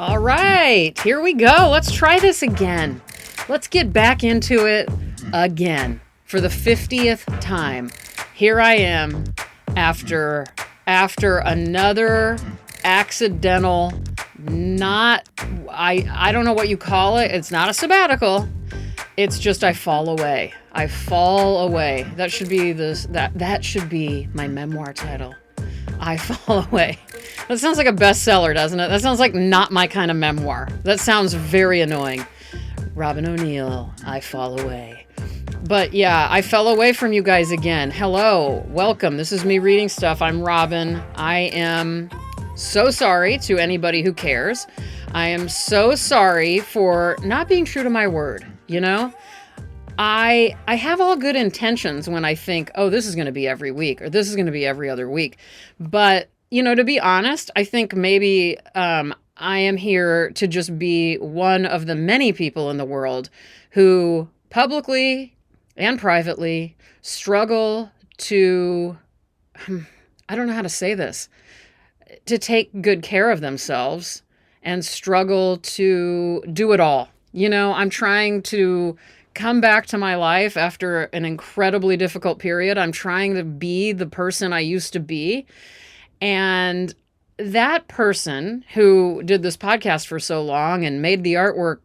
All right, here we go. Let's try this again. Let's get back into it again for the 50th time. Here I am after another accidental, I don't know what you call it. It's not a sabbatical. It's just I fall away. I fall away. That should be that should be my memoir title. I fall away. That sounds like a bestseller, doesn't it? That sounds like not my kind of memoir. That sounds very annoying. Robin O'Neill, I fall away. But yeah, I fell away from you guys again. Hello, welcome. This is me reading stuff. I'm Robin. I am so sorry to anybody who cares. I am so sorry for not being true to my word, you know? I have all good intentions when I think, oh, this is going to be every week or this is going to be every other week. But, you know, to be honest, I think maybe I am here to just be one of the many people in the world who publicly and privately struggle to, I don't know how to say this, to take good care of themselves and struggle to do it all. You know, I'm trying to come back to my life after an incredibly difficult period. I'm trying to be the person I used to be. And that person who did this podcast for so long and made the artwork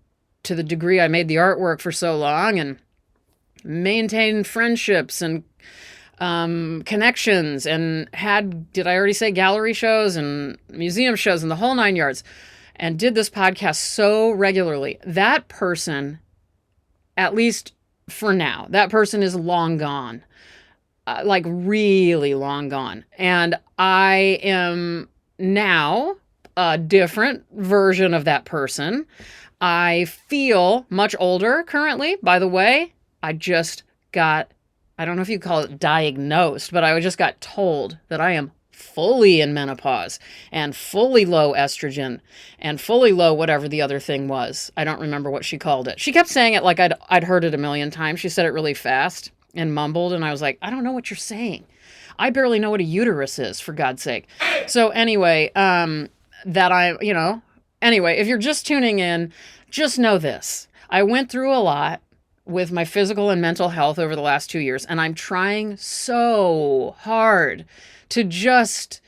to the degree I made the artwork for so long and maintained friendships and connections and had, did I already say gallery shows and museum shows and the whole nine yards, and did this podcast so regularly, that person, at least for now, that person is long gone, like really long gone. And I am now a different version of that person. I feel much older currently, by the way. I just got, I don't know if you call it diagnosed, but I just got told that I am fully in menopause and fully low estrogen and fully low whatever the other thing was. I don't remember what she called it. She kept saying it like I'd heard it a million times. She said it really fast and mumbled, and I was like, I don't know what you're saying. I barely know what a uterus is, for God's sake. So anyway, anyway, if you're just tuning in, just know this. I went through a lot with my physical and mental health over the last 2 years, and I'm trying so hard to just,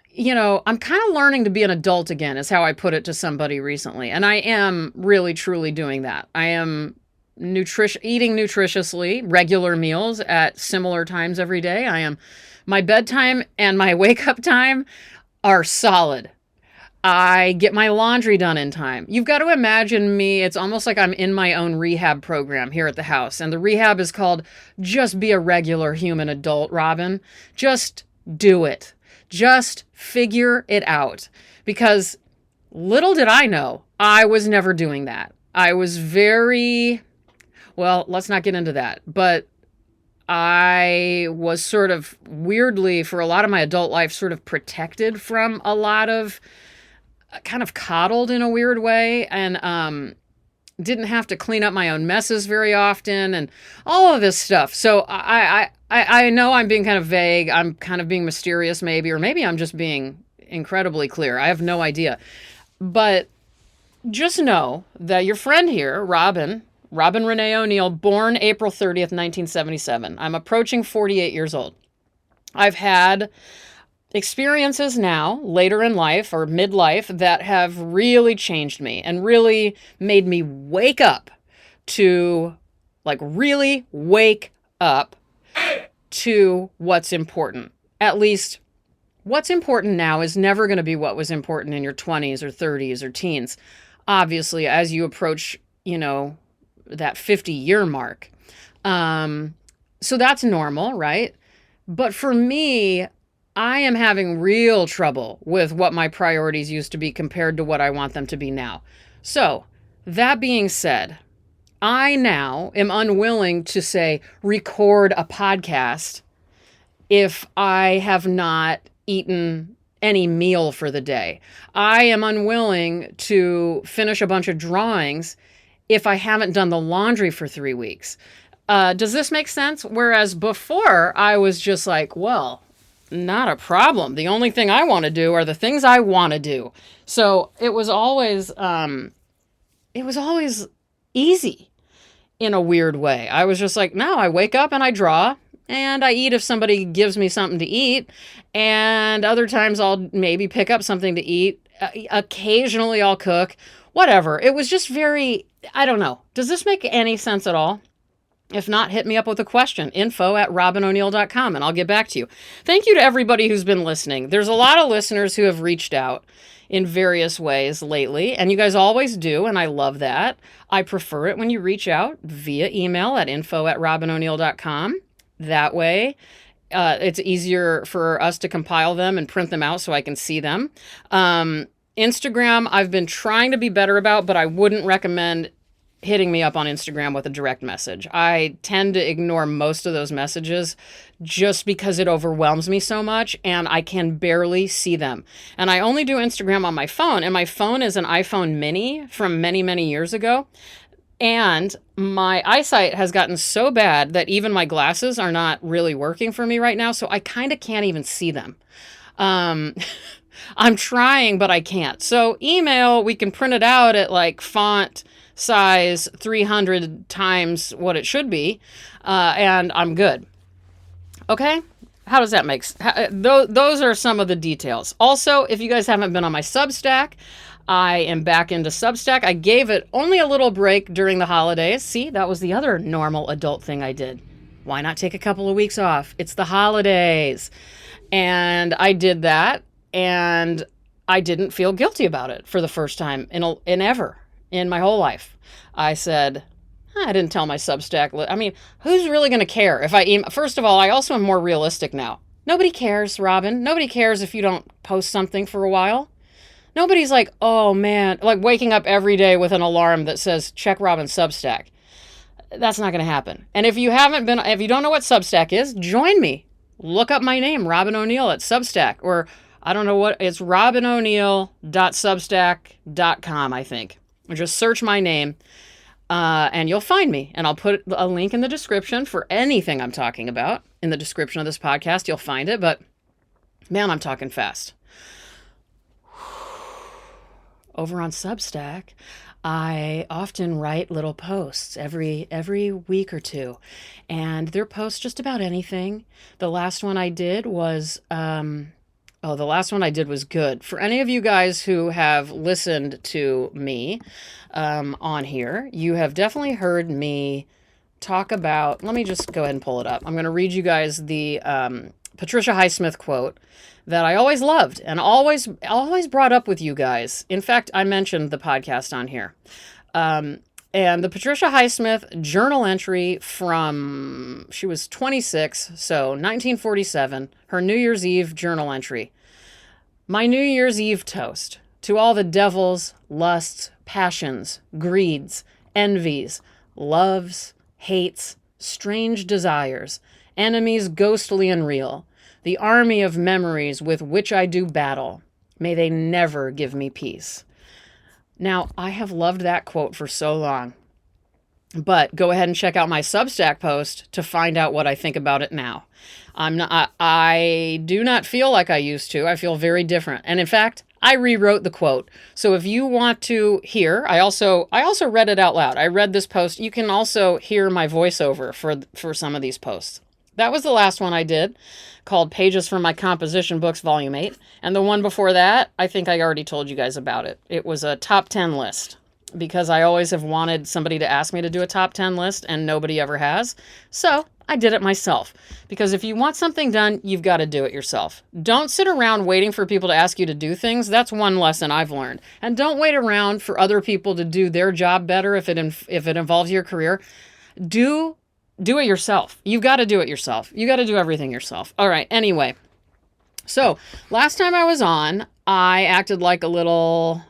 you know, I'm kind of learning to be an adult again, is how I put it to somebody recently. And I am really, truly doing that. I am eating nutritiously, regular meals at similar times every day. My bedtime and my wake up time are solid. I get my laundry done in time. You've got to imagine me, it's almost like I'm in my own rehab program here at the house. And the rehab is called Just Be a Regular Human Adult, Robin. Just do it. Just figure it out. Because little did I know, I was never doing that. I was well, let's not get into that. But I was sort of weirdly, for a lot of my adult life, sort of protected from a lot of, kind of coddled in a weird way, and didn't have to clean up my own messes very often and all of this stuff. So I know I'm being kind of vague. I'm kind of being mysterious maybe, or maybe I'm just being incredibly clear. I have no idea. But just know that your friend here, Robin Renee O'Neill, born April 30th, 1977. I'm approaching 48 years old. I've had experiences now, later in life or midlife, that have really changed me and really made me wake up to, like, really wake up to what's important. At least what's important now is never going to be what was important in your 20s or 30s or teens. Obviously, as you approach, you know, that 50-year mark. So that's normal, right? But for me, I am having real trouble with what my priorities used to be compared to what I want them to be now. So, that being said, I now am unwilling to, say, record a podcast if I have not eaten any meal for the day. I am unwilling to finish a bunch of drawings if I haven't done the laundry for 3 weeks. Does this make sense? Whereas before, I was just like, well, Not a problem. The only thing I want to do are the things I want to do. So it was always easy in a weird way. I was just like, no, I wake up and I draw and I eat if somebody gives me something to eat. And other times I'll maybe pick up something to eat. Occasionally I'll cook, whatever. It was just very, I don't know. Does this make any sense at all? If not, hit me up with a question, info@robinoneal.com, and I'll get back to you. Thank you to everybody who's been listening. There's a lot of listeners who have reached out in various ways lately, and you guys always do, and I love that. I prefer it when you reach out via email at info@robinoneal.com. That way, it's easier for us to compile them and print them out so I can see them. Instagram, I've been trying to be better about, but I wouldn't recommend hitting me up on Instagram with a direct message. I tend to ignore most of those messages just because it overwhelms me so much and I can barely see them. And I only do Instagram on my phone, and my phone is an iPhone mini from many, many years ago. And my eyesight has gotten so bad that even my glasses are not really working for me right now, so I kind of can't even see them. I'm trying, but I can't. So email, we can print it out at like font size 300 times what it should be, and I'm good. Okay? How does that make sense? Those are some of the details. Also, if you guys haven't been on my Substack, I am back into Substack. I gave it only a little break during the holidays. See, that was the other normal adult thing I did. Why not take a couple of weeks off? It's the holidays. And I did that, and I didn't feel guilty about it for the first time in ever in my whole life. I said, I didn't tell my Substack. I mean, who's really going to care if I email? First of all, I also am more realistic now. Nobody cares, Robin. Nobody cares if you don't post something for a while. Nobody's like, oh man, like waking up every day with an alarm that says, check Robin's Substack. That's not going to happen. And if you don't know what Substack is, join me. Look up my name, Robin O'Neill at Substack, or I don't know what, it's robinoneal.substack.com, I think. Or just search my name, and you'll find me. And I'll put a link in the description for anything I'm talking about. In the description of this podcast, you'll find it. But man, I'm talking fast. Over on Substack, I often write little posts every week or two. And they're posts just about anything. The last one I did was... the last one I did was good. For any of you guys who have listened to me on here, you have definitely heard me talk about, let me just go ahead and pull it up. I'm going to read you guys the Patricia Highsmith quote that I always loved and always brought up with you guys. In fact, I mentioned the podcast on here. And the Patricia Highsmith journal entry from, she was 26, so 1947, her New Year's Eve journal entry. My New Year's Eve toast to all the devils, lusts, passions, greeds, envies, loves, hates, strange desires, enemies ghostly and real, the army of memories with which I do battle. May they never give me peace. Now, I have loved that quote for so long, but go ahead and check out my Substack post to find out what I think about it now. I do not feel like I used to. I feel very different. And in fact, I rewrote the quote. So if you want to hear, I also read it out loud. I read this post. You can also hear my voiceover for some of these posts. That was the last one I did, called Pages from My Composition Books, Volume 8. And the one before that, I think I already told you guys about it. It was a top 10 list, because I always have wanted somebody to ask me to do a top 10 list, and nobody ever has. So I did it myself. Because if you want something done, you've got to do it yourself. Don't sit around waiting for people to ask you to do things. That's one lesson I've learned. And don't wait around for other people to do their job better if it involves your career. Do it yourself. You've got to do it yourself. You got to do everything yourself. All right. Anyway, so last time I was on, I acted like a little,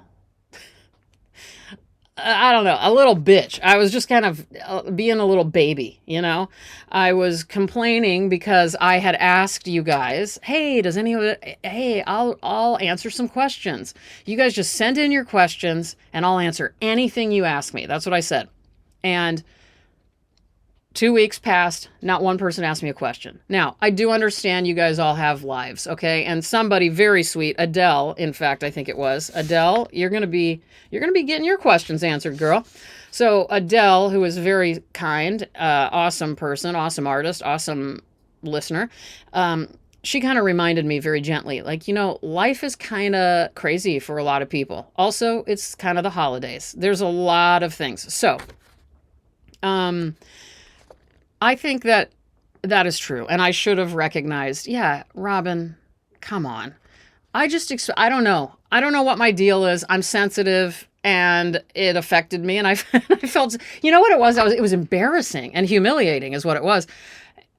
I don't know, a little bitch. I was just kind of being a little baby, you know. I was complaining because I had asked you guys, hey, I'll answer some questions. You guys just send in your questions and I'll answer anything you ask me. That's what I said. And 2 weeks passed, not one person asked me a question. Now, I do understand you guys all have lives, okay? And somebody very sweet, Adele, in fact, I think it was, Adele, you're going to be getting your questions answered, girl. So Adele, who is very kind, awesome person, awesome artist, awesome listener, she kind of reminded me very gently, like, life is kind of crazy for a lot of people. Also, it's kind of the holidays. There's a lot of things. So, I think that is true. And I should have recognized, yeah, Robin, come on. I don't know. I don't know what my deal is. I'm sensitive and it affected me. And I felt, you know what it was? It was embarrassing and humiliating is what it was.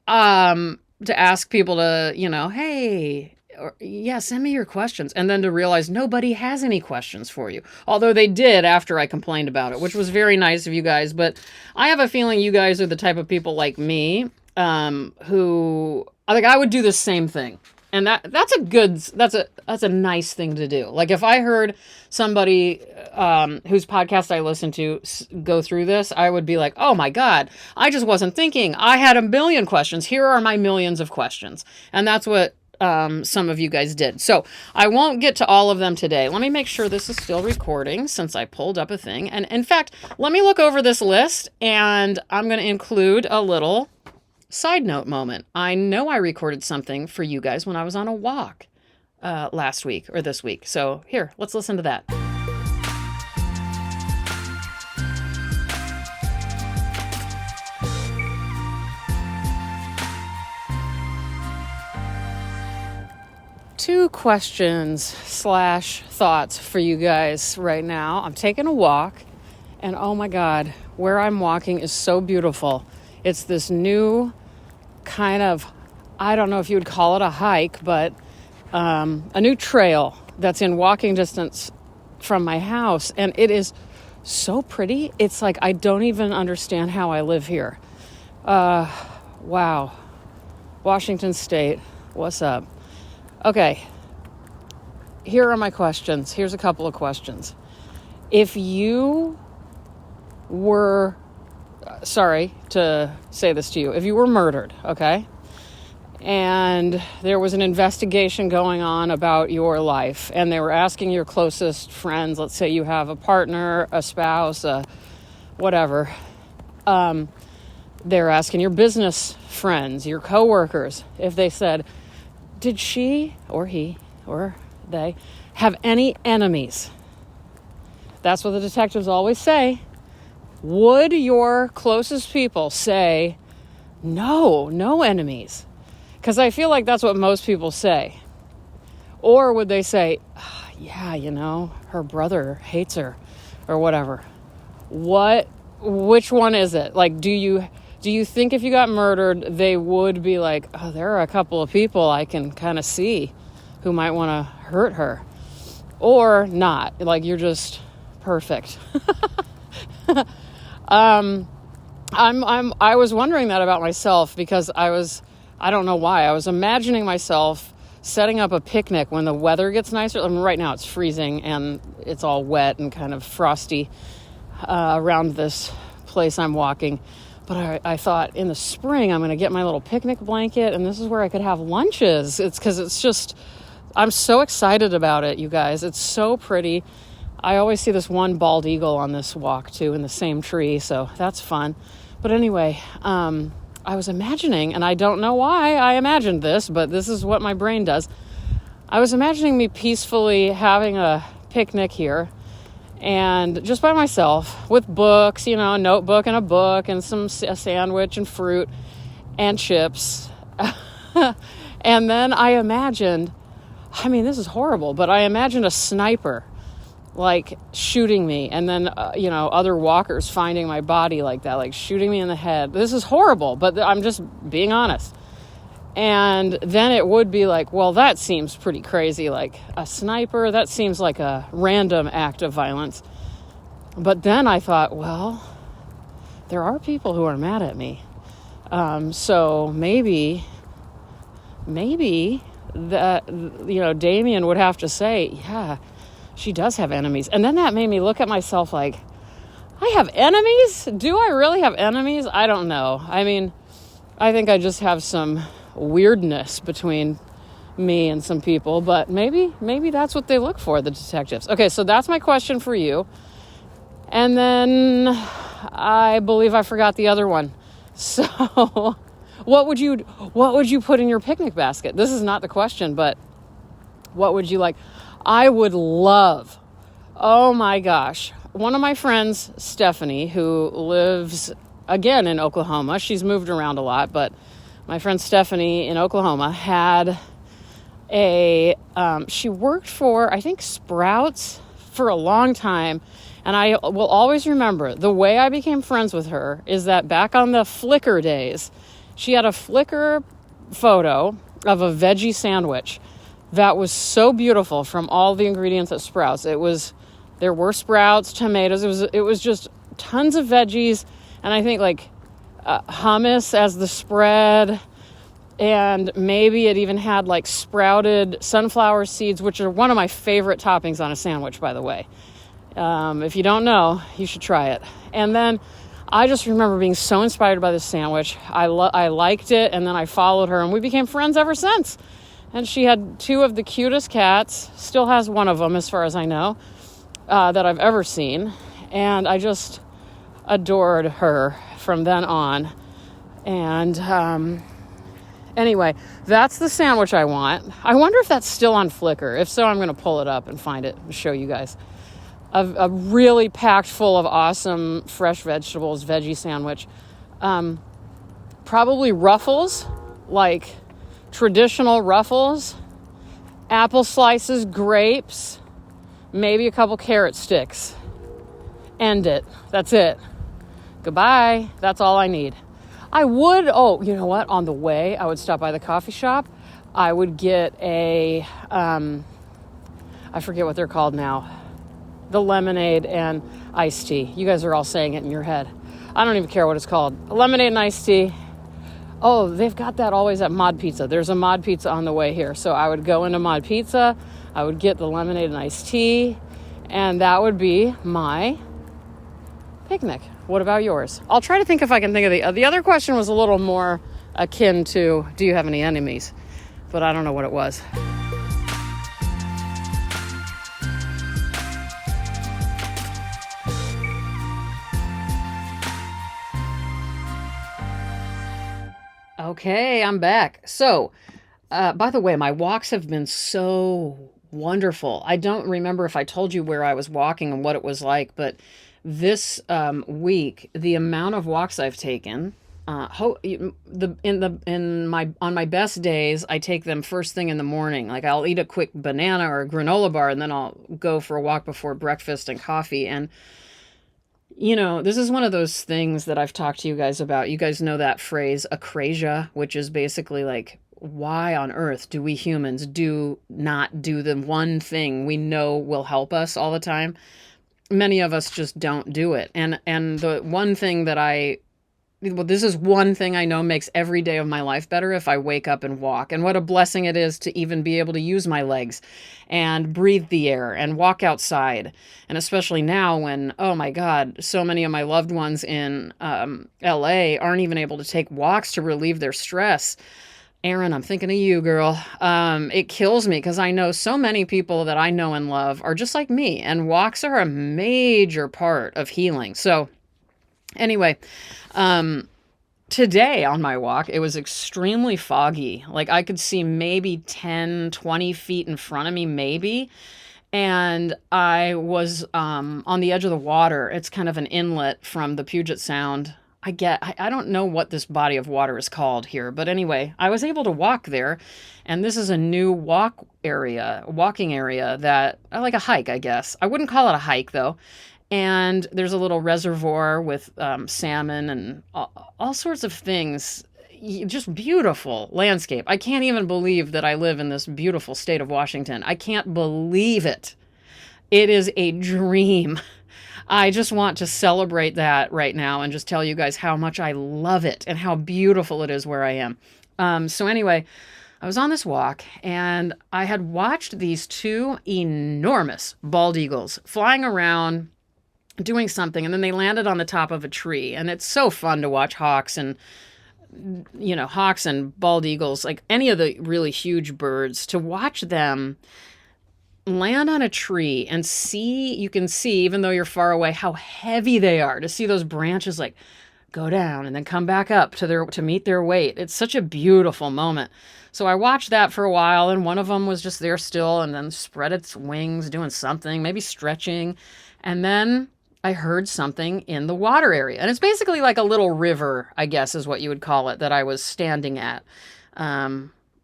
To ask people to, hey, send me your questions. And then to realize nobody has any questions for you. Although they did after I complained about it, which was very nice of you guys. But I have a feeling you guys are the type of people like me who, I would do the same thing. And that's a nice thing to do. Like if I heard somebody whose podcast I listen to go through this, I would be like, oh my God, I just wasn't thinking. I had a million questions. Here are my millions of questions. And that's what some of you guys did. So I won't get to all of them today. Let me make sure this is still recording since I pulled up a thing. And in fact, let me look over this list and I'm going to include a little side note moment. I know I recorded something for you guys when I was on a walk last week or this week. So here, let's listen to that. Two questions / thoughts for you guys right now. I'm taking a walk and oh my God, where I'm walking is so beautiful. It's this new kind of, I don't know if you would call it a hike, but a new trail that's in walking distance from my house. And it is so pretty. It's like, I don't even understand how I live here. Wow. Washington State, what's up? Okay. Here are my questions. Here's a couple of questions. If you were, sorry to say this to you, if you were murdered, okay, and there was an investigation going on about your life, and they were asking your closest friends, let's say you have a partner, a spouse, whatever, they're asking your business friends, your coworkers, if they said, did she or he or they have any enemies? That's what the detectives always say. Would your closest people say, no enemies? Because I feel like that's what most people say. Or would they say, yeah, her brother hates her or whatever? Which one is it? Like, do you think if you got murdered, they would be like, oh, there are a couple of people I can kind of see who might want to hurt her? Or not, like you're just perfect. I was wondering that about myself because I don't know why, I was imagining myself setting up a picnic when the weather gets nicer. I mean, right now it's freezing and it's all wet and kind of frosty around this place I'm walking. But I thought in the spring I'm going to get my little picnic blanket and this is where I could have lunches. It's because it's just, I'm so excited about it, you guys. It's so pretty. I always see this one bald eagle on this walk too in the same tree, so that's fun. But anyway, I was imagining, and I don't know why I imagined this, but this is what my brain does. I was imagining me peacefully having a picnic here and just by myself with books, a notebook and a book and a sandwich and fruit and chips. And then I imagined, this is horrible, but I imagined a sniper like shooting me and then, other walkers finding my body like that, like shooting me in the head. This is horrible, but I'm just being honest. And then it would be like, well, that seems pretty crazy. Like a sniper, that seems like a random act of violence. But then I thought, well, there are people who are mad at me. So maybe that, Damien would have to say, yeah, she does have enemies. And then that made me look at myself like, I have enemies? Do I really have enemies? I don't know. I mean, I think I just have some weirdness between me and some people, but maybe that's what they look for, the detectives. Okay, so that's my question for you. And then I believe I forgot the other one. So what would you put in your picnic basket? This is not the question, but what would you like? I would love, oh my gosh, one of my friends, Stephanie, who lives again in Oklahoma. She's moved around a lot, but my friend Stephanie in Oklahoma had she worked for, I think, Sprouts for a long time. And I will always remember the way I became friends with her is that back on the Flickr days, she had a Flickr photo of a veggie sandwich that was so beautiful from all the ingredients at Sprouts. There were Sprouts, tomatoes. It was just tons of veggies. And I think like hummus as the spread. And maybe it even had like sprouted sunflower seeds, which are one of my favorite toppings on a sandwich, by the way. If you don't know, you should try it. And then I just remember being so inspired by this sandwich. I liked it, and then I followed her, and we became friends ever since. And she had two of the cutest cats, still has one of them as far as I know, that I've ever seen. And I just adored her from then on. And anyway, that's the sandwich I want. I wonder if that's still on Flickr. If so, I'm going to pull it up and find it and show you guys. A really packed full of awesome fresh vegetables, veggie sandwich. Probably Ruffles, like traditional Ruffles. Apple slices, grapes, maybe a couple carrot sticks. End it. That's it. Goodbye. That's all I need. I would, you know what? On the way, I would stop by the coffee shop. I would get I forget what they're called now. The lemonade and iced tea. You guys are all saying it in your head. I don't even care what it's called. Lemonade and iced tea. Oh, they've got that always at Mod Pizza. There's a Mod Pizza on the way here. So I would go into Mod Pizza. I would get the lemonade and iced tea. And that would be my picnic. What about yours? I'll try to think if I can think of the other question was a little more akin to, do you have any enemies? But I don't know what it was. Okay, I'm back. So, by the way, my walks have been so wonderful. I don't remember if I told you where I was walking and what it was like, but this week, the amount of walks I've taken, on my best days, I take them first thing in the morning. Like I'll eat a quick banana or a granola bar, and then I'll go for a walk before breakfast and coffee. And you know, this is one of those things that I've talked to you guys about. You guys know that phrase, acrasia, which is basically like, why on earth do we humans do not do the one thing we know will help us all the time? Many of us just don't do it. And the one thing this is one thing I know makes every day of my life better if I wake up and walk. And what a blessing it is to even be able to use my legs and breathe the air and walk outside. And especially now when, oh my God, so many of my loved ones in LA aren't even able to take walks to relieve their stress. Erin, I'm thinking of you, girl. It kills me because I know so many people that I know and love are just like me. And walks are a major part of healing. So anyway, today on my walk, it was extremely foggy. Like I could see maybe 10, 20 feet in front of me, maybe. And I was on the edge of the water. It's kind of an inlet from the Puget Sound. I don't know what this body of water is called here, but anyway, I was able to walk there. And this is a new walking area that, like a hike, I guess. I wouldn't call it a hike though. And there's a little reservoir with salmon and all sorts of things. Just beautiful landscape. I can't even believe that I live in this beautiful state of Washington. I can't believe it. It is a dream. I just want to celebrate that right now and just tell you guys how much I love it and how beautiful it is where I am. So anyway, I was on this walk and I had watched these two enormous bald eagles flying around doing something, and then they landed on the top of a tree. And it's so fun to watch hawks and bald eagles, like any of the really huge birds, to watch them land on a tree and you can see, even though you're far away, how heavy they are, to see those branches like go down and then come back up to meet their weight. It's such a beautiful moment. So I watched that for a while, and one of them was just there still and then spread its wings doing something, maybe stretching. And then I heard something in the water area. And it's basically like a little river, I guess is what you would call it, that I was standing at.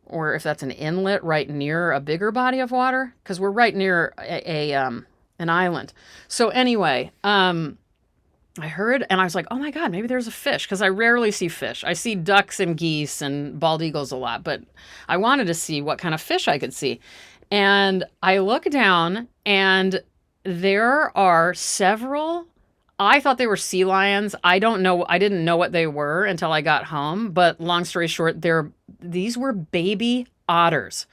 Or if that's an inlet right near a bigger body of water, because we're right near an island. So anyway, I heard, and I was like, oh my God, maybe there's a fish, because I rarely see fish. I see ducks and geese and bald eagles a lot, but I wanted to see what kind of fish I could see. And I look down, and there are several. I thought they were sea lions. I didn't know what they were until I got home. But long story short, these were baby otters,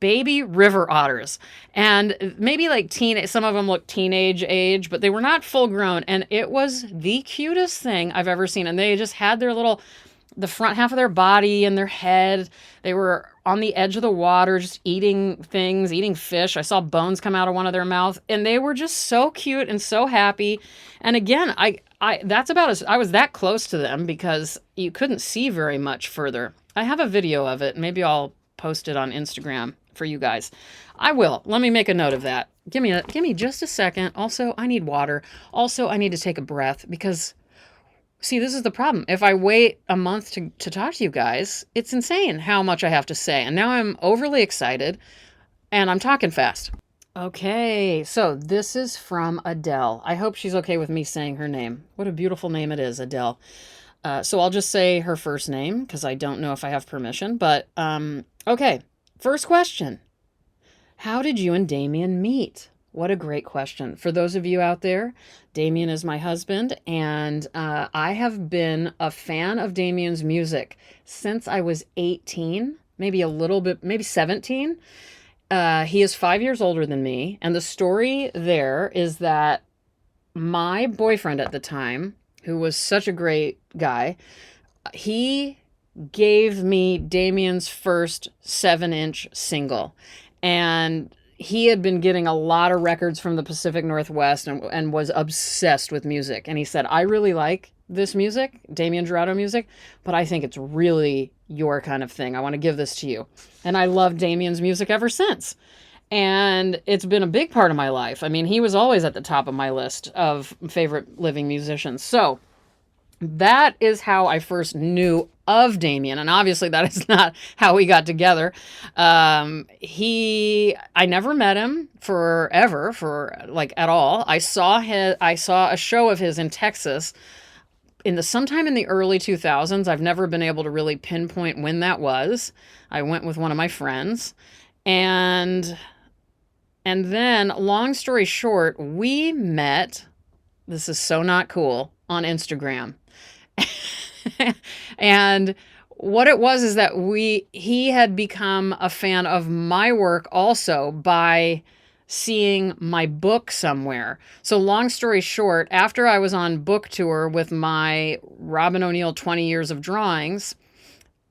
baby river otters, and maybe like some of them looked teenage age, but they were not full grown. And it was the cutest thing I've ever seen. And they just had the front half of their body and their head. They were on the edge of the water, just eating fish. I saw bones come out of one of their mouths, and they were just so cute and so happy. And again, I was that close to them because you couldn't see very much further. I have a video of it. Maybe I'll post it on Instagram for you guys. I will. Let me make a note of that. Give me just a second. Also, I need water. Also, I need to take a breath because, see, this is the problem. If I wait a month to talk to you guys, it's insane how much I have to say. And now I'm overly excited and I'm talking fast. Okay, so this is from Adele. I hope she's okay with me saying her name. What a beautiful name it is, Adele. So I'll just say her first name because I don't know if I have permission. But okay, first question. How did you and Damien meet? What a great question. For those of you out there, Damien is my husband, and I have been a fan of Damien's music since I was 18, maybe a little bit, maybe 17. He is 5 years older than me, and the story there is that my boyfriend at the time, who was such a great guy, he gave me Damien's first 7-inch single, and he had been getting a lot of records from the Pacific Northwest and was obsessed with music. And he said, I really like this music, Damien Jurado music, but I think it's really your kind of thing. I want to give this to you. And I love Damien's music ever since. And it's been a big part of my life. I mean, he was always at the top of my list of favorite living musicians. So that is how I first knew of Damien. And obviously that is not how we got together. I never met him at all. I saw a show of his in Texas sometime in the early 2000s. I've never been able to really pinpoint when that was. I went with one of my friends, and then, long story short, we met, this is so not cool, on Instagram. And what it was is that he had become a fan of my work also by seeing my book somewhere. So long story short, after I was on book tour with my Robin O'Neill 20 Years of Drawings,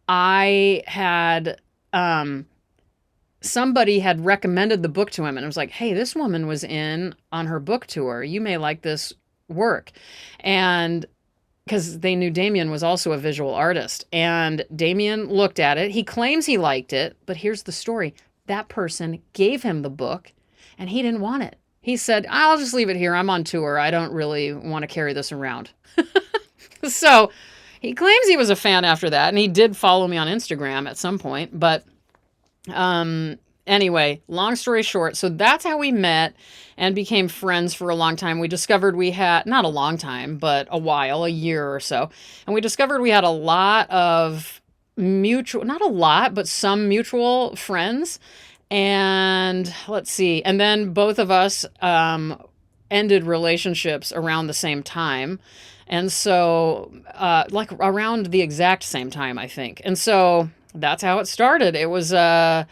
I had, somebody had recommended the book to him, and it was like, hey, this woman was on her book tour. You may like this work. And because they knew Damien was also a visual artist. And Damien looked at it. He claims he liked it, but here's the story. That person gave him the book, and he didn't want it. He said, I'll just leave it here. I'm on tour. I don't really want to carry this around. So he claims he was a fan after that, and he did follow me on Instagram at some point. But anyway, long story short, so that's how we met and became friends for a long time. We discovered we had, not a long time, but a year or so. And we discovered we had a lot of not a lot, but some mutual friends. And let's see. And then both of us ended relationships around the same time. And so, like around the exact same time, I think. And so that's how it started. It was kind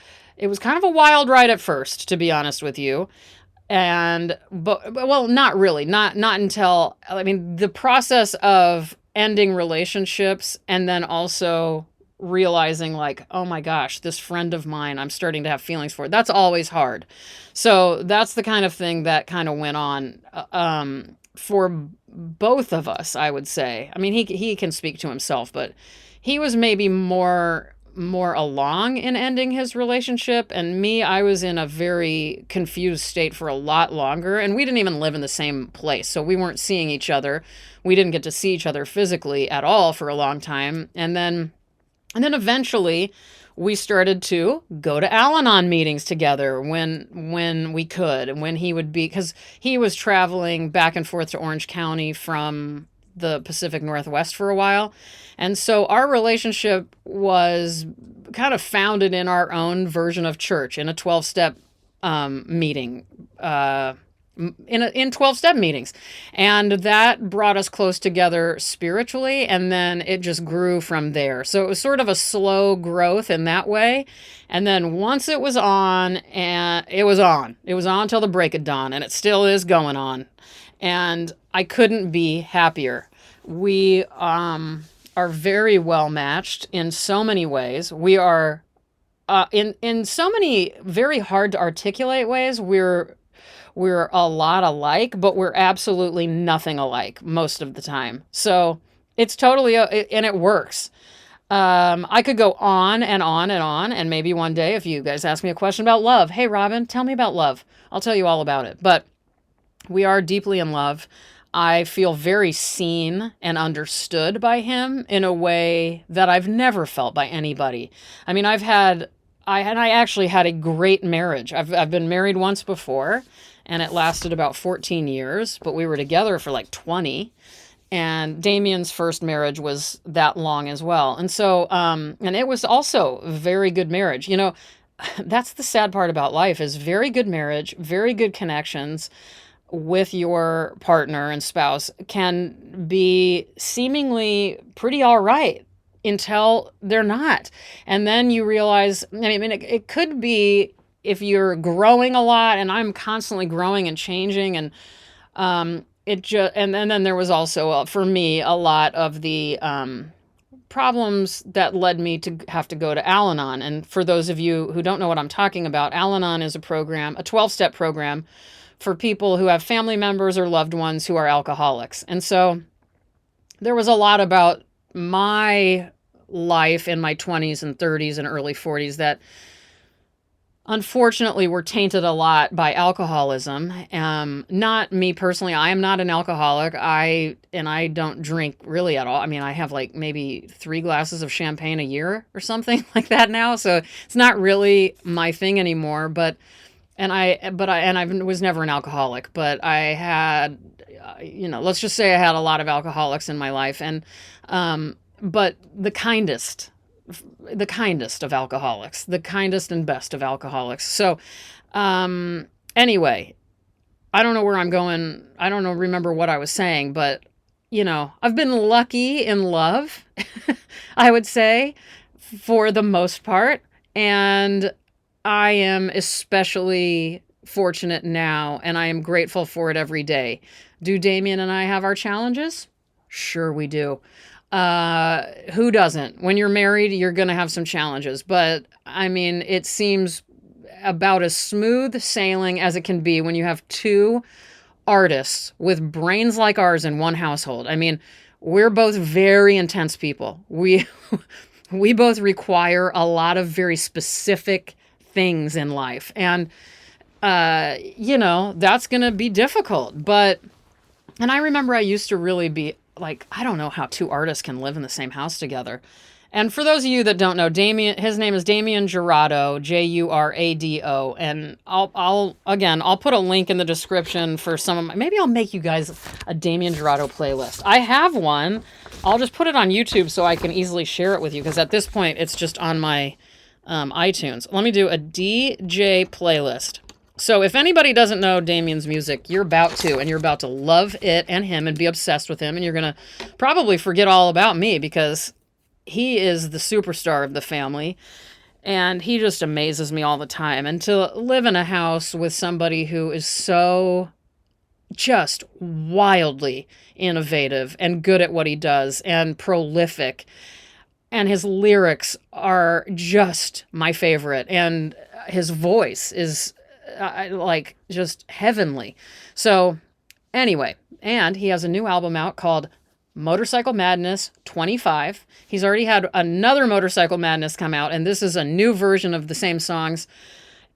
of a wild ride at first, to be honest with you. But well, not really, not until, I mean, the process of ending relationships and then also realizing like, oh my gosh, this friend of mine, I'm starting to have feelings for, that's always hard. So that's the kind of thing that kind of went on for both of us, I would say. I mean, he can speak to himself, but he was maybe more along in ending his relationship, and me, I was in a very confused state for a lot longer, and we didn't even live in the same place, so we weren't seeing each other. We didn't get to see each other physically at all for a long time. And then eventually we started to go to Al-Anon meetings together when we could, and when he would be, because he was traveling back and forth to Orange County from the Pacific Northwest for a while. And so our relationship was kind of founded in our own version of church, in a 12-step meeting, in 12-step meetings. And that brought us close together spiritually, and then it just grew from there. So it was sort of a slow growth in that way. And then once it was on, and it was on. It was on till the break of dawn, and it still is going on. And I couldn't be happier. We are very well matched in so many ways. We are in so many very hard to articulate ways. We're a lot alike, but we're absolutely nothing alike most of the time. So it's totally, and it works. I could go on and on and on, and maybe one day if you guys ask me a question about love, hey Robin, tell me about love, I'll tell you all about it. But we are deeply in love. I feel very seen and understood by him in a way that I've never felt by anybody. I mean, I actually had a great marriage. I've been married once before, and it lasted about 14 years, but we were together for like 20. And Damien's first marriage was that long as well. And so, and it was also a very good marriage. You know, that's the sad part about life, is very good marriage, very good connections with your partner and spouse can be seemingly pretty all right until they're not. And then you realize, I mean, it could be if you're growing a lot, and I'm constantly growing and changing, and and then there was also, for me, a lot of the problems that led me to have to go to Al-Anon. And for those of you who don't know what I'm talking about, Al-Anon is a program, a 12-step program for people who have family members or loved ones who are alcoholics. And so there was a lot about my life in my 20s and 30s and early 40s that unfortunately were tainted a lot by alcoholism. Not me personally. I am not an alcoholic. I don't drink really at all. I mean, I have like maybe 3 glasses of champagne a year or something like that now. So it's not really my thing anymore, I was never an alcoholic, but I had, let's just say I had a lot of alcoholics in my life, and, but the kindest of alcoholics, the kindest and best of alcoholics. So, anyway, I don't know where I'm going. I don't remember what I was saying, but, I've been lucky in love, I would say, for the most part. And I am especially fortunate now, and I am grateful for it every day. Do Damien and I have our challenges? Sure we do. Who doesn't? When you're married, you're going to have some challenges. But, I mean, it seems about as smooth sailing as it can be when you have 2 artists with brains like ours in one household. I mean, we're both very intense people. We both require a lot of very specific things in life. And, that's going to be difficult. And I remember I used to really be like, I don't know how 2 artists can live in the same house together. And for those of you that don't know, Damien, his name is Damien Jurado, Jurado. And I'll put a link in the description for maybe I'll make you guys a Damien Jurado playlist. I have one. I'll just put it on YouTube so I can easily share it with you, because at this point it's just on my iTunes. Let me do a DJ playlist. So if anybody doesn't know Damien's music, you're about to, and you're about to love it and him and be obsessed with him, and you're going to probably forget all about me, because he is the superstar of the family. And he just amazes me all the time. And to live in a house with somebody who is so just wildly innovative and good at what he does and prolific, and his lyrics are just my favorite, and his voice is like just heavenly. So anyway, and he has a new album out called Motorcycle Madness 25. He's already had another Motorcycle Madness come out, and this is a new version of the same songs.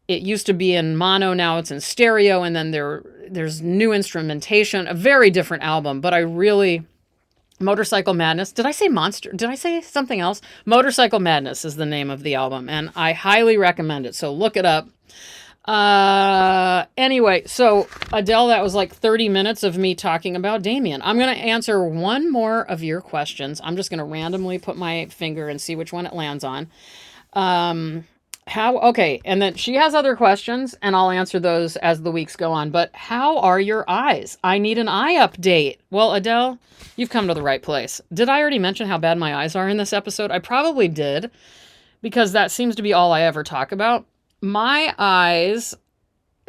It used to be in mono, now it's in stereo, and then there's new instrumentation. A very different album, but I really... Motorcycle Madness. Did I say Monster? Did I say something else? Motorcycle Madness is the name of the album, and I highly recommend it, so look it up. Anyway, so Adele, that was like 30 minutes of me talking about Damien. I'm going to answer one more of your questions. I'm just going to randomly put my finger and see which one it lands on. Okay, and then she has other questions, and I'll answer those as the weeks go on. But how are your eyes? I need an eye update. Well, Adele, you've come to the right place. Did I already mention how bad my eyes are in this episode? I probably did, because that seems to be all I ever talk about. My eyes...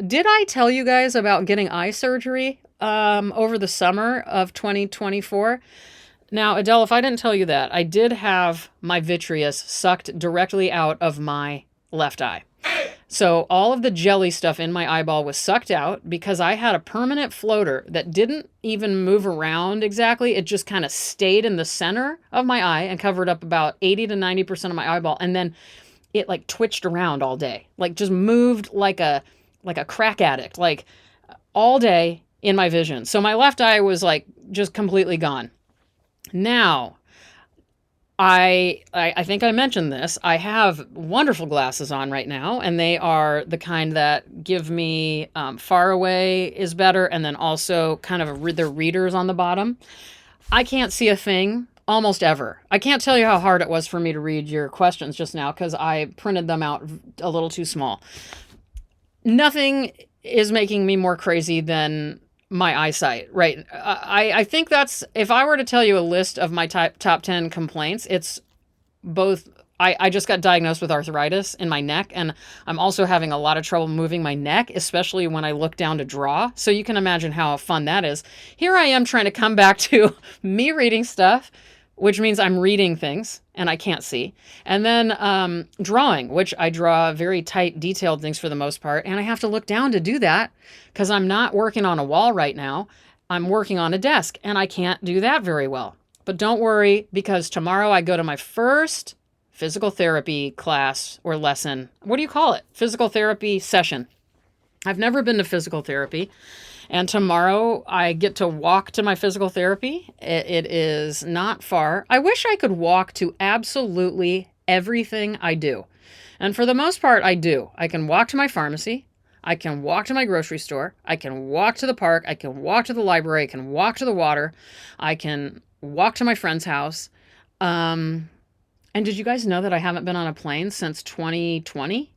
Did I tell you guys about getting eye surgery over the summer of 2024? Now, Adele, if I didn't tell you that, I did have my vitreous sucked directly out of my left eye. So all of the jelly stuff in my eyeball was sucked out because I had a permanent floater that didn't even move around exactly. It just kind of stayed in the center of my eye and covered up about 80 to 90% of my eyeball. And then it like twitched around all day, like just moved like a crack addict, like all day in my vision. So my left eye was like just completely gone. Now, I think I mentioned this. I have wonderful glasses on right now, and they are the kind that give me far away is better, and then also kind of the readers on the bottom. I can't see a thing almost ever. I can't tell you how hard it was for me to read your questions just now because I printed them out a little too small. Nothing is making me more crazy than my eyesight, right? I think that's, if I were to tell you a list of my top 10 complaints, it's both, I just got diagnosed with arthritis in my neck, and I'm also having a lot of trouble moving my neck, especially when I look down to draw. So you can imagine how fun that is. Here I am trying to come back to me reading stuff, which means I'm reading things and I can't see. And then drawing, which I draw very tight, detailed things for the most part. And I have to look down to do that because I'm not working on a wall right now. I'm working on a desk, and I can't do that very well. But don't worry, because tomorrow I go to my first physical therapy class or lesson. What do you call it? Physical therapy session. I've never been to physical therapy. And tomorrow I get to walk to my physical therapy. It is not far. I wish I could walk to absolutely everything I do. And for the most part, I do. I can walk to my pharmacy. I can walk to my grocery store. I can walk to the park. I can walk to the library. I can walk to the water. I can walk to my friend's house. And did you guys know that I haven't been on a plane since 2020?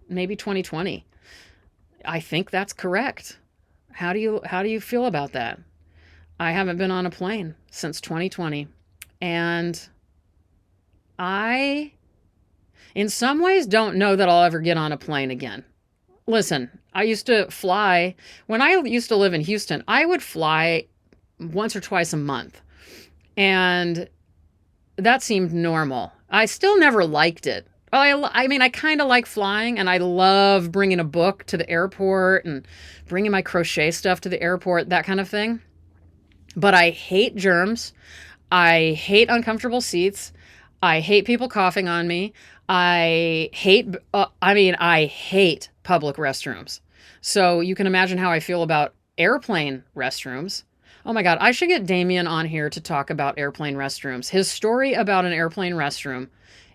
Maybe 2020. I think that's correct. How do you feel about that? I haven't been on a plane since 2020. And I, in some ways, don't know that I'll ever get on a plane again. Listen, I used to fly. When I used to live in Houston, I would fly once or twice a month. And that seemed normal. I still never liked it. I mean, I kind of like flying, and I love bringing a book to the airport and bringing my crochet stuff to the airport, that kind of thing. But I hate germs. I hate uncomfortable seats. I hate people coughing on me. I hate public restrooms. So you can imagine how I feel about airplane restrooms. Oh my God, I should get Damien on here to talk about airplane restrooms. His story about an airplane restroom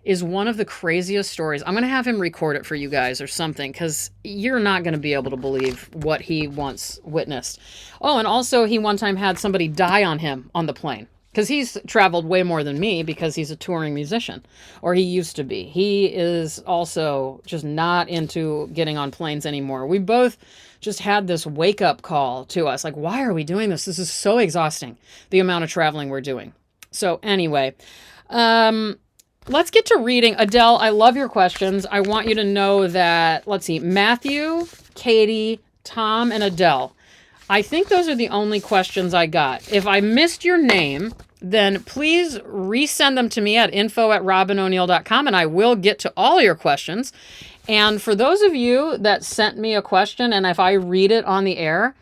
is one of the craziest stories. I'm going to have him record it for you guys or something, because you're not going to be able to believe what he once witnessed. Oh, and also he one time had somebody die on him on the plane, because he's traveled way more than me because he's a touring musician, or he used to be. He is also just not into getting on planes anymore. We both just had this wake-up call to us, like, why are we doing this? This is so exhausting, the amount of traveling we're doing. So anyway, let's get to reading. Adele, I love your questions. I want you to know that, let's see, Matthew, Katie, Tom, and Adele. I think those are the only questions I got. If I missed your name, then please resend them to me at info@robinoneal.com, and I will get to all your questions. And for those of you that sent me a question, and if I read it on the air,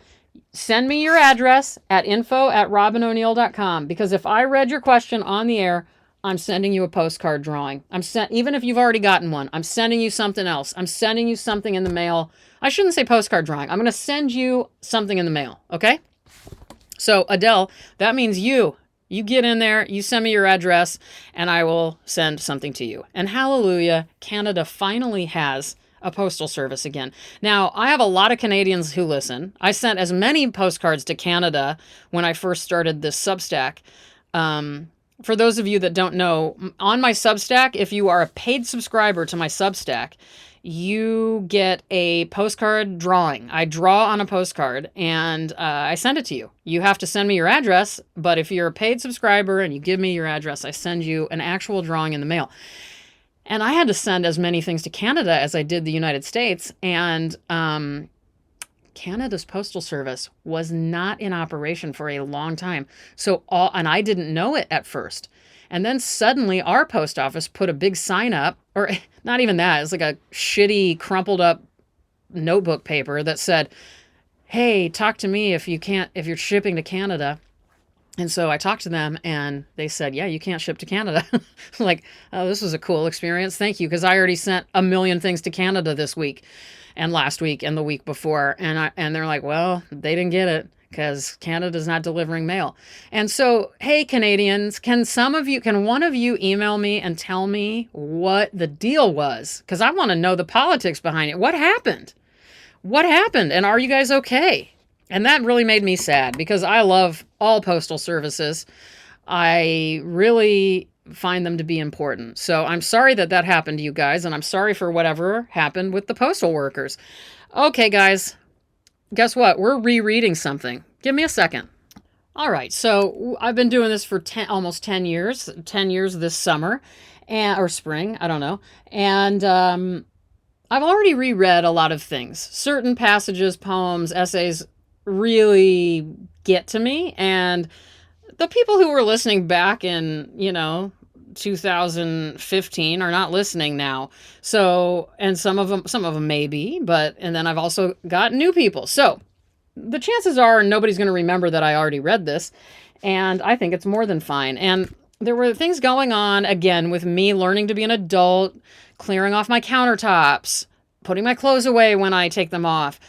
send me your address at info@robinoneal.com, because if I read your question on the air, I'm sending you a postcard drawing. Even if you've already gotten one, I'm sending you something else. I'm sending you something in the mail. I shouldn't say postcard drawing. I'm going to send you something in the mail, okay? So, Adele, that means you get in there, you send me your address, and I will send something to you. And hallelujah, Canada finally has a postal service again. Now, I have a lot of Canadians who listen. I sent as many postcards to Canada when I first started this Substack. For those of you that don't know, on my Substack, if you are a paid subscriber to my Substack, you get a postcard drawing. I draw on a postcard and I send it to you. You have to send me your address, but if you're a paid subscriber and you give me your address, I send you an actual drawing in the mail. And I had to send as many things to Canada as I did the United States. And Canada's postal service was not in operation for a long time. And I didn't know it at first. And then suddenly our post office put a big sign up, or not even that, it's like a shitty crumpled up notebook paper that said, "Hey, talk to me if you're shipping to Canada." And so I talked to them and they said, "Yeah, you can't ship to Canada." Like, oh, this was a cool experience. Thank you. Because I already sent a million things to Canada this week and last week and the week before. And they're like, well, they didn't get it because Canada's not delivering mail. And so, hey, Canadians, can one of you email me and tell me what the deal was? Because I want to know the politics behind it. What happened? What happened? And are you guys okay? And that really made me sad because I love all postal services. I really find them to be important. So I'm sorry that happened to you guys, and I'm sorry for whatever happened with the postal workers. Okay, guys, guess what? We're rereading something. Give me a second. All right, so I've been doing this for almost 10 years, 10 years this summer, or spring, I don't know. And I've already reread a lot of things. Certain passages, poems, essays really get to me, and the people who were listening back in 2015 are not listening now. So, and some of them maybe, and then I've also got new people. So the chances are nobody's going to remember that I already read this, and I think it's more than fine. And there were things going on again with me learning to be an adult, clearing off my countertops, putting my clothes away when I take them off,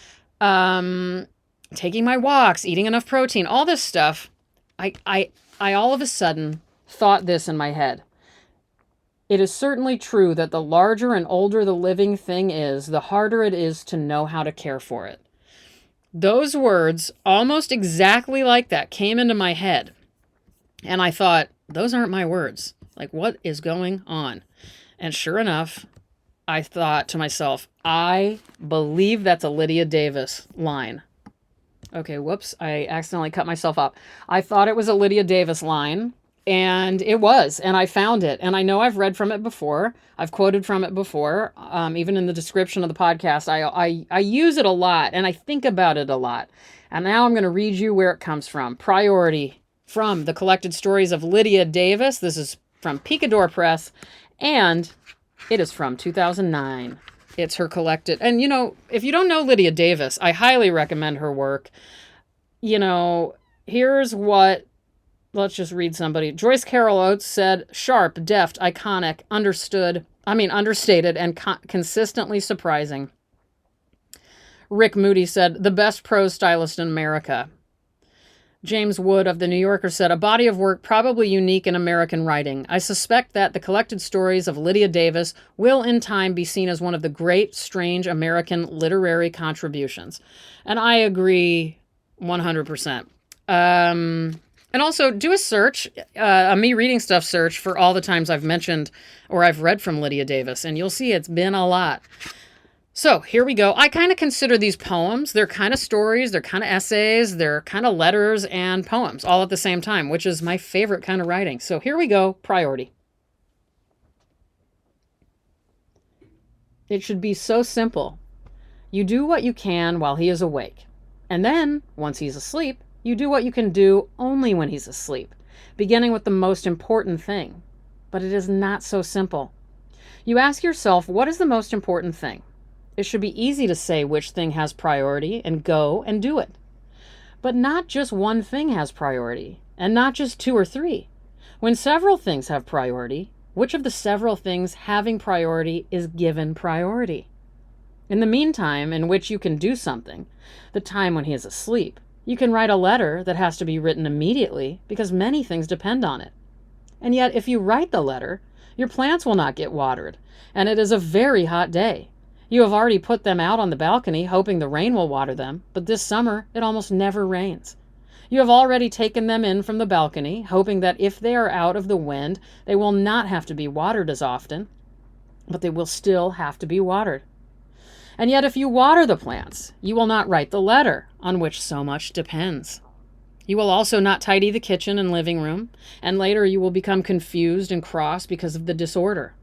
taking my walks, eating enough protein, all this stuff. I all of a sudden thought this in my head. It is certainly true that the larger and older the living thing is, the harder it is to know how to care for it. Those words, almost exactly like that, came into my head. And I thought, those aren't my words. Like, what is going on? And sure enough, I thought to myself, I believe that's a Lydia Davis line. Okay, whoops, I accidentally cut myself up. I thought it was a Lydia Davis line, and it was, and I found it. And I know I've read from it before. I've quoted from it before. Even in the description of the podcast, I use it a lot, and I think about it a lot. And now I'm going to read you where it comes from. Priority, from the Collected Stories of Lydia Davis. This is from Picador Press, and it is from 2009. It's her collected. And, if you don't know Lydia Davis, I highly recommend her work. Here's what, let's just read somebody. Joyce Carol Oates said, sharp, deft, iconic, understated, and consistently surprising. Rick Moody said, the best prose stylist in America. James Wood of The New Yorker said, a body of work probably unique in American writing. I suspect that the Collected Stories of Lydia Davis will in time be seen as one of the great, strange American literary contributions. And I agree 100%. And also do a search, a Me Reading Stuff search for all the times I've mentioned or I've read from Lydia Davis, and you'll see it's been a lot. So here we go. I kind of consider these poems. They're kind of stories. They're kind of essays. They're kind of letters and poems all at the same time, which is my favorite kind of writing. So here we go. Priority. It should be so simple. You do what you can while he is awake. And then, once he's asleep, you do what you can do only when he's asleep, beginning with the most important thing. But it is not so simple. You ask yourself, what is the most important thing? It should be easy to say which thing has priority and go and do it. But not just one thing has priority, and not just 2 or 3. When several things have priority, which of the several things having priority is given priority? In the meantime in which you can do something, the time when he is asleep, you can write a letter that has to be written immediately because many things depend on it. And yet, if you write the letter, your plants will not get watered, and it is a very hot day. You have already put them out on the balcony hoping the rain will water them, but this summer it almost never rains. You have already taken them in from the balcony, hoping that if they are out of the wind, they will not have to be watered as often, but they will still have to be watered. And yet if you water the plants, you will not write the letter on which so much depends. You will also not tidy the kitchen and living room, and later you will become confused and cross because of the disorder.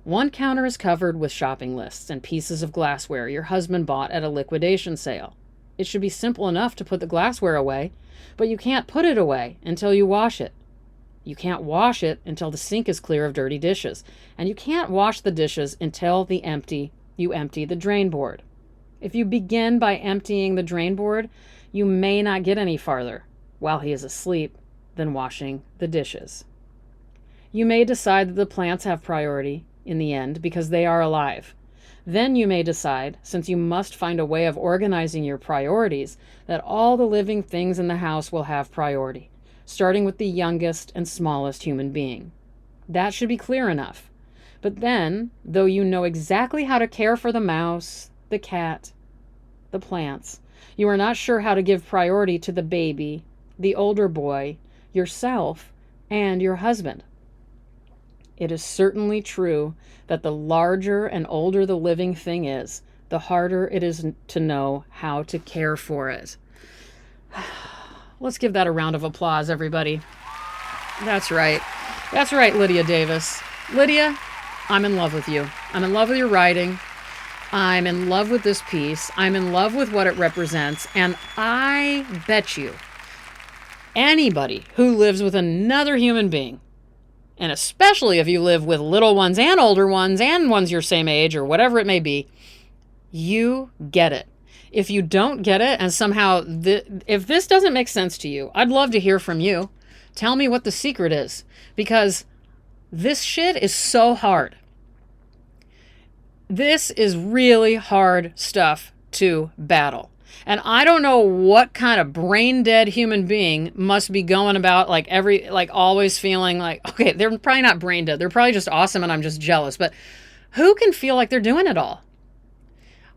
One counter is covered with shopping lists and pieces of glassware your husband bought at a liquidation sale. It should be simple enough to put the glassware away, but you can't put it away until you wash it. You can't wash it until the sink is clear of dirty dishes, and you can't wash the dishes until you empty the drain board. If you begin by emptying the drain board, you may not get any farther while he is asleep than washing the dishes. You may decide that the plants have priority in the end because they are alive. Then you may decide, since you must find a way of organizing your priorities, that all the living things in the house will have priority, starting with the youngest and smallest human being. That should be clear enough. But then, though you know exactly how to care for the mouse, the cat, the plants, you are not sure how to give priority to the baby, the older boy, yourself, and your husband. It is certainly true that the larger and older the living thing is, the harder it is to know how to care for it. Let's give that a round of applause, everybody. That's right. That's right, Lydia Davis. Lydia, I'm in love with you. I'm in love with your writing. I'm in love with this piece. I'm in love with what it represents. And I bet you anybody who lives with another human being, and especially if you live with little ones and older ones and ones your same age or whatever it may be, you get it. If you don't get it and somehow, if this doesn't make sense to you, I'd love to hear from you. Tell me what the secret is, because this shit is so hard. This is really hard stuff to battle. And I don't know what kind of brain dead human being must be going about always feeling like, okay, they're probably not brain dead. They're probably just awesome and I'm just jealous. But who can feel like they're doing it all?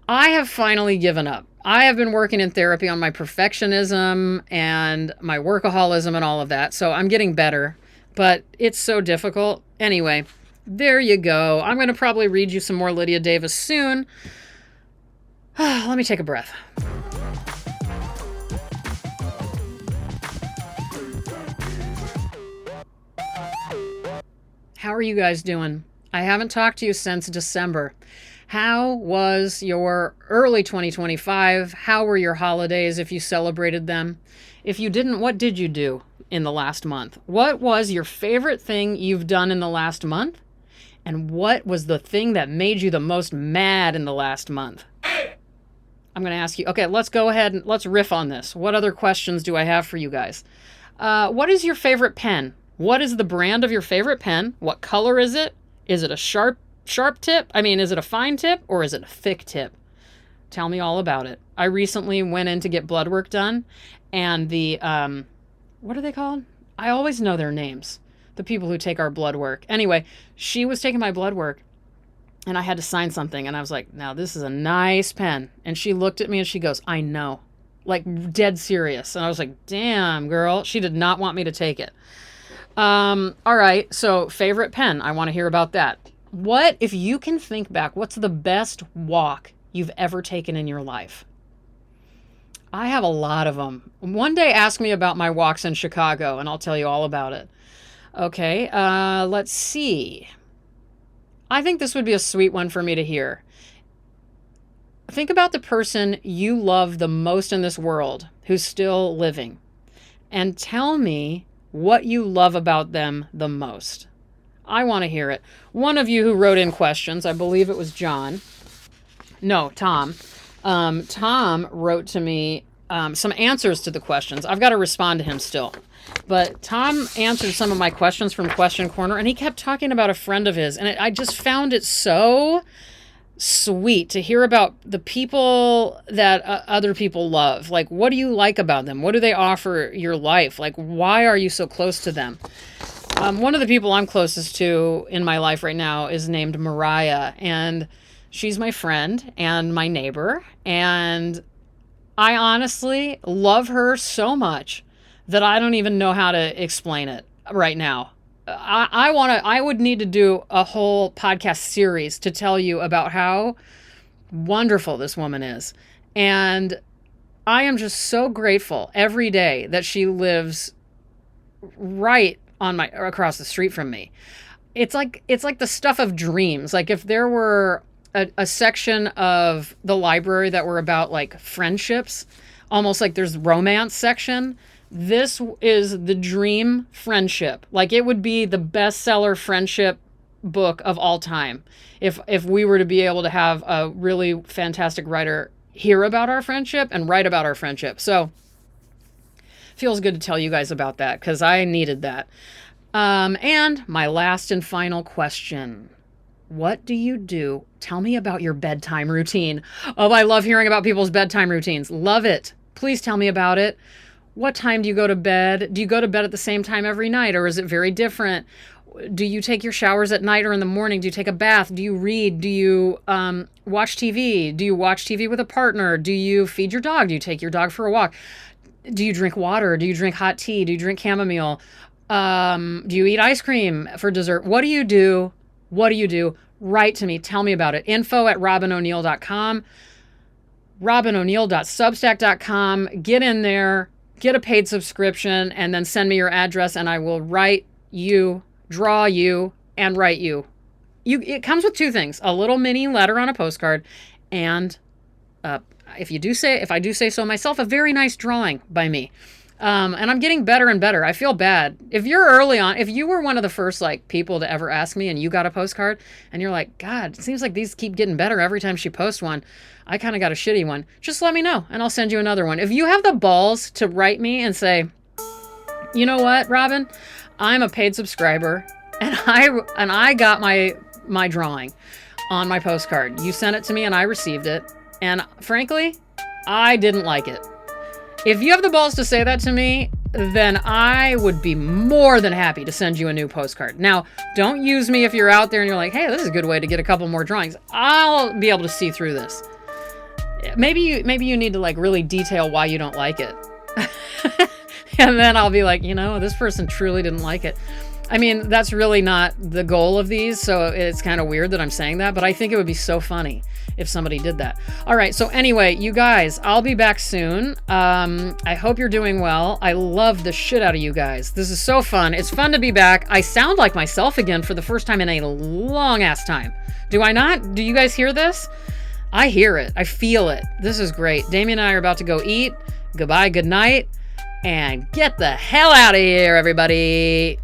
I have finally given up. I have been working in therapy on my perfectionism and my workaholism and all of that. So I'm getting better, but it's so difficult. Anyway, there you go. I'm going to probably read you some more Lydia Davis soon. Let me take a breath. How are you guys doing? I haven't talked to you since December. How was your early 2025? How were your holidays if you celebrated them? If you didn't, what did you do in the last month? What was your favorite thing you've done in the last month? And what was the thing that made you the most mad in the last month? I'm going to ask you. Okay, let's go ahead and let's riff on this. What other questions do I have for you guys? What is your favorite pen? What is the brand of your favorite pen? What color is it? Is it a sharp tip? Is it a fine tip or is it a thick tip? Tell me all about it. I recently went in to get blood work done, and the, what are they called? I always know their names. The people who take our blood work. Anyway, she was taking my blood work, and I had to sign something, and I was like, now this is a nice pen. And she looked at me and she goes, I know. Like, dead serious. And I was like, damn, girl. She did not want me to take it. All right, so favorite pen. I want to hear about that. What, if you can think back, what's the best walk you've ever taken in your life? I have a lot of them. One day ask me about my walks in Chicago, and I'll tell you all about it. Okay, let's see. I think this would be a sweet one for me to hear. think about the person you love the most in this world who's still living, and tell me what you love about them the most. I want to hear it. One of you who wrote in questions, I believe it was John. No, Tom. Tom wrote to me some answers to the questions. I've got to respond to him still. But Tom answered some of my questions from Question Corner, and he kept talking about a friend of his. And I just found it so sweet to hear about the people that other people love. Like, what do you like about them? What do they offer your life? Like, why are you so close to them? One of the people I'm closest to in my life right now is named Mariah, and she's my friend and my neighbor, and I honestly love her so much that I don't even know how to explain it right now. I would need to do a whole podcast series to tell you about how wonderful this woman is. And I am just so grateful every day that she lives right across the street from me. It's like the stuff of dreams. Like if there were a section of the library that were about like friendships, almost like there's romance section. This is the dream friendship. Like it would be the bestseller friendship book of all time. If we were to be able to have a really fantastic writer hear about our friendship and write about our friendship. So feels good to tell you guys about that because I needed that. And my last and final question. What do you do? Tell me about your bedtime routine. Oh, I love hearing about people's bedtime routines. Love it. Please tell me about it. What time do you go to bed? Do you go to bed at the same time every night, or is it very different? Do you take your showers at night or in the morning? Do you take a bath? Do you read? Do you watch TV? Do you watch TV with a partner? Do you feed your dog? Do you take your dog for a walk? Do you drink water? Do you drink hot tea? Do you drink chamomile? Do you eat ice cream for dessert? What do you do? What do you do? Write to me. Tell me about it. info@robinoneal.com, robinoneal.substack.com. Get in there, get a paid subscription, and then send me your address, and I will write you, draw you, and write you. It comes with two things: a little mini letter on a postcard, and if I do say so myself, a very nice drawing by me. And I'm getting better and better. I feel bad. If you're early on, if you were one of the first like people to ever ask me and you got a postcard and you're like, God, it seems like these keep getting better every time she posts one. I kind of got a shitty one. Just let me know and I'll send you another one. If you have the balls to write me and say, you know what, Robin, I'm a paid subscriber and I got my drawing on my postcard. You sent it to me and I received it. And frankly, I didn't like it. If you have the balls to say that to me, then I would be more than happy to send you a new postcard. Now, don't use me if you're out there and you're like, hey, this is a good way to get a couple more drawings. I'll be able to see through this. Maybe you need to like really detail why you don't like it. And then I'll be like, this person truly didn't like it. I mean, that's really not the goal of these, so it's kind of weird that I'm saying that, but I think it would be so funny if somebody did that. All right, so anyway, you guys, I'll be back soon. I hope you're doing well. I love the shit out of you guys. This is so fun. It's fun to be back. I sound like myself again for the first time in a long-ass time. Do I not? Do you guys hear this? I hear it. I feel it. This is great. Damien and I are about to go eat. Goodbye, good night, and get the hell out of here, everybody.